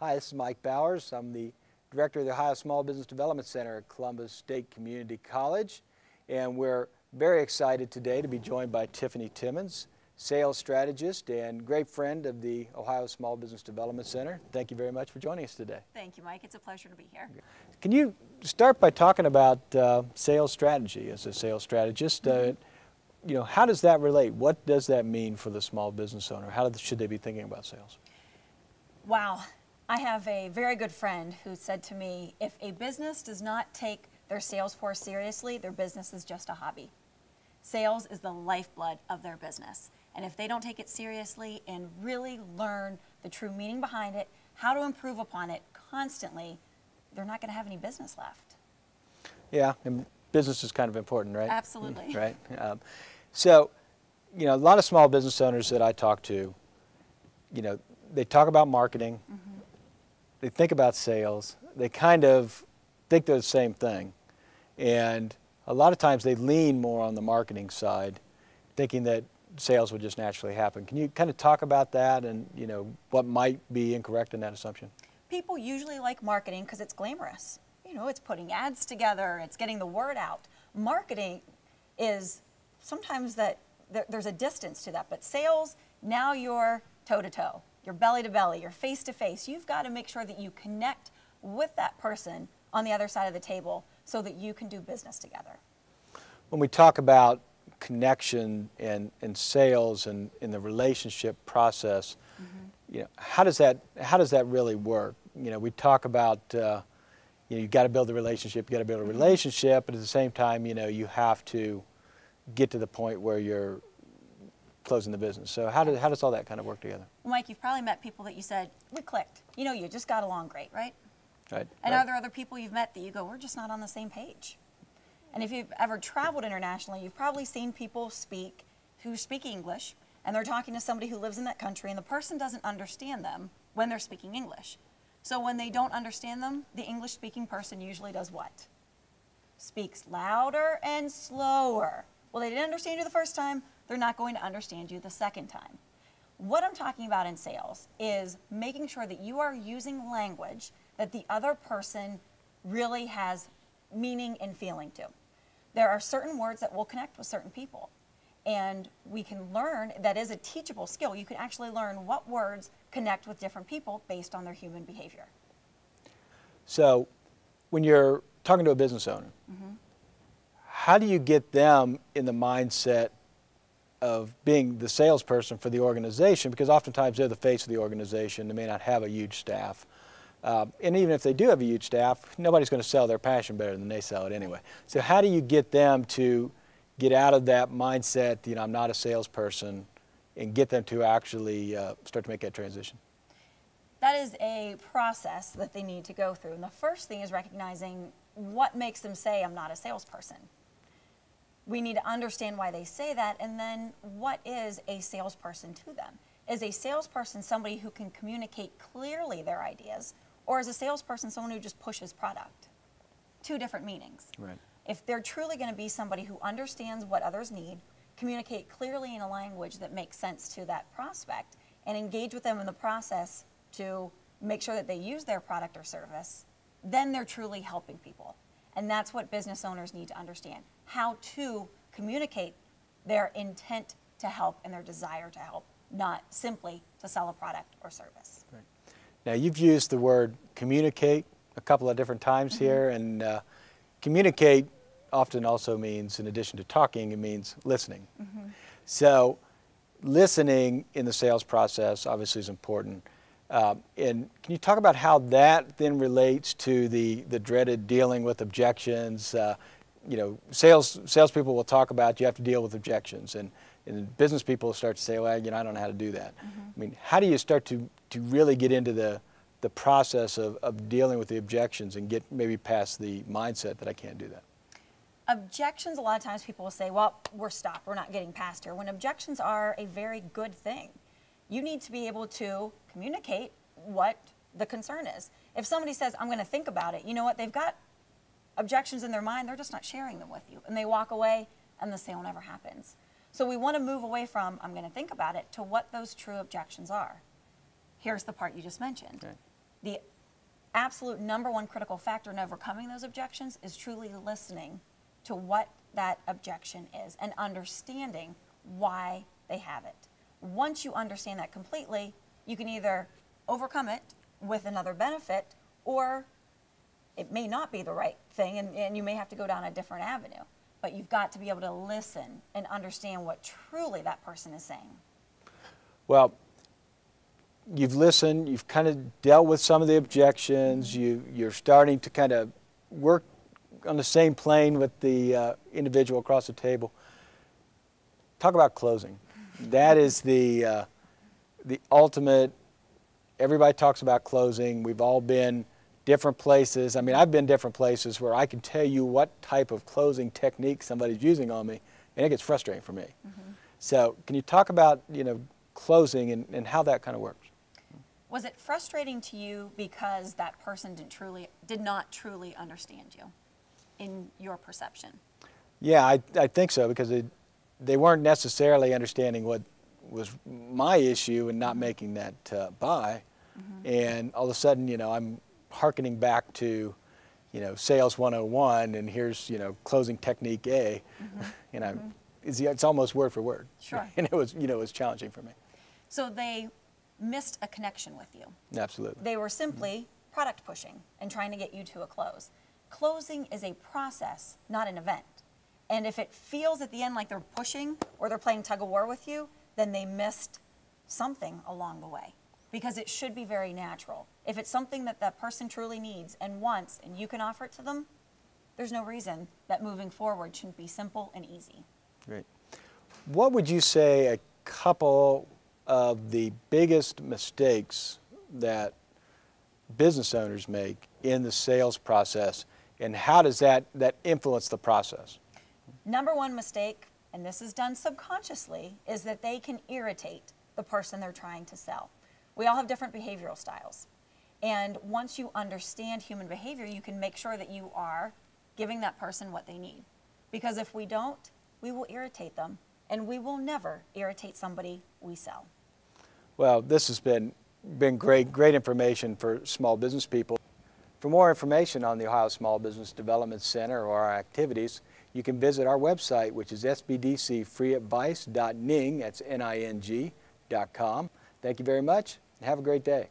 Hi, this is Mike Bowers. I'm the Director of the Ohio Small Business Development Center at Columbus State Community College, and we're very excited today to be joined by Tiffint.mov, sales strategist and great friend of the Ohio Small Business Development Center. Thank you very much for joining us today. Thank you, Mike. It's a pleasure to be here. Can you start by talking about sales strategy as a sales strategist? How does that relate? What does that mean for the small business owner? How should they be thinking about sales? Wow. I have a very good friend who said to me, if a business does not take their sales force seriously, their business is just a hobby. Sales is the lifeblood of their business. And if they don't take it seriously and really learn the true meaning behind it, how to improve upon it constantly, they're not going to have any business left. Yeah, and business is kind of important, right? Absolutely. Right. So, a lot of small business owners that I talk to, they talk about marketing, they think about sales, they kind of think they're the same thing. And a lot of times they lean more on the marketing side, thinking that sales would just naturally happen. Can you kind of talk about that and, what might be incorrect in that assumption? People usually like marketing because it's glamorous. It's putting ads together, it's getting the word out. Marketing is sometimes that there's a distance to that, but sales, now you're toe-to-toe, you're belly-to-belly, you're face-to-face. You've got to make sure that you connect with that person on the other side of the table so that you can do business together. When we talk about connection and sales and in the relationship process, how does that really work? We talk about you've got to build a relationship, but at the same time, you have to get to the point where you're closing the business. So how does all that kind of work together? Well, Mike, you've probably met people that you said, we clicked. You just got along great, right? Right. And are there other people you've met that you go, we're just not on the same page? And if you've ever traveled internationally, you've probably seen people who speak English, and they're talking to somebody who lives in that country, and the person doesn't understand them when they're speaking English. So when they don't understand them, the English-speaking person usually does what? Speaks louder and slower. Well, they didn't understand you the first time, they're not going to understand you the second time. What I'm talking about in sales is making sure that you are using language that the other person really has meaning and feeling to. There are certain words that will connect with certain people. And we can learn, that is a teachable skill. You can actually learn what words connect with different people based on their human behavior. So when you're talking to a business owner, how do you get them in the mindset of being the salesperson for the organization? Because oftentimes they're the face of the organization. They may not have a huge staff. And even if they do have a huge staff, nobody's going to sell their passion better than they sell it anyway. So how do you get them to get out of that mindset, I'm not a salesperson, and get them to actually start to make that transition? That is a process that they need to go through. And the first thing is recognizing what makes them say, I'm not a salesperson. We need to understand why they say that, and then what is a salesperson to them? Is a salesperson somebody who can communicate clearly their ideas, or is a salesperson someone who just pushes product? Two different meanings. Right. If they're truly going to be somebody who understands what others need, communicate clearly in a language that makes sense to that prospect, and engage with them in the process to make sure that they use their product or service, then they're truly helping people. And that's what business owners need to understand, how to communicate their intent to help and their desire to help, not simply to sell a product or service. Right. Now, you've used the word communicate a couple of different times here, and communicate often also means, in addition to talking, it means listening. So listening in the sales process obviously is important. And can you talk about how that then relates to the dreaded dealing with objections? Salespeople will talk about you have to deal with objections, and business people start to say, well, I don't know how to do that. I mean, how do you start to really get into the process of dealing with the objections and get maybe past the mindset that I can't do that? Objections, a lot of times people will say, well, we're stopped, we're not getting past here, when objections are a very good thing. You need to be able to communicate what the concern is. If somebody says, I'm going to think about it, you know what, they've got objections in their mind, they're just not sharing them with you. And they walk away and the sale never happens. So we want to move away from, I'm going to think about it, to what those true objections are. Here's the part you just mentioned. Okay. the absolute #1 critical factor in overcoming those objections is truly listening to what that objection is and understanding why they have it. Once you understand that completely, you can either overcome it with another benefit, or it may not be the right thing, and you may have to go down a different avenue. But you've got to be able to listen and understand what truly that person is saying. Well, you've listened, you've kind of dealt with some of the objections, you're starting to kind of work on the same plane with the individual across the table. Talk about closing. That is the ultimate. Everybody talks about closing. We've all been different places. I mean, I've been different places where I can tell you what type of closing technique somebody's using on me, and it gets frustrating for me. So can you talk about, closing and how that kind of works? Was it frustrating to you because that person did not truly understand you in your perception? Yeah, I think so, because they weren't necessarily understanding what was my issue and not making that buy. And all of a sudden, I'm hearkening back to, sales 101, and here's, closing technique A. It's almost word for word. Sure. And it was challenging for me. So they missed a connection with you. Absolutely. They were simply product pushing and trying to get you to a close. Closing is a process, not an event. And if it feels at the end like they're pushing or they're playing tug of war with you, then they missed something along the way, because it should be very natural. If it's something that that person truly needs and wants and you can offer it to them, there's no reason that moving forward shouldn't be simple and easy. Great. What would you say a couple of the biggest mistakes that business owners make in the sales process, and how does that influence the process? #1 mistake, and this is done subconsciously, is that they can irritate the person they're trying to sell. We all have different behavioral styles. And once you understand human behavior, you can make sure that you are giving that person what they need. Because if we don't, we will irritate them, and we will never irritate somebody we sell. Well, this has been great information for small business people. For more information on the Ohio Small Business Development Center or our activities, you can visit our website, which is sbdcfreeadvice.ning, that's Ning.com. Thank you very much, and have a great day.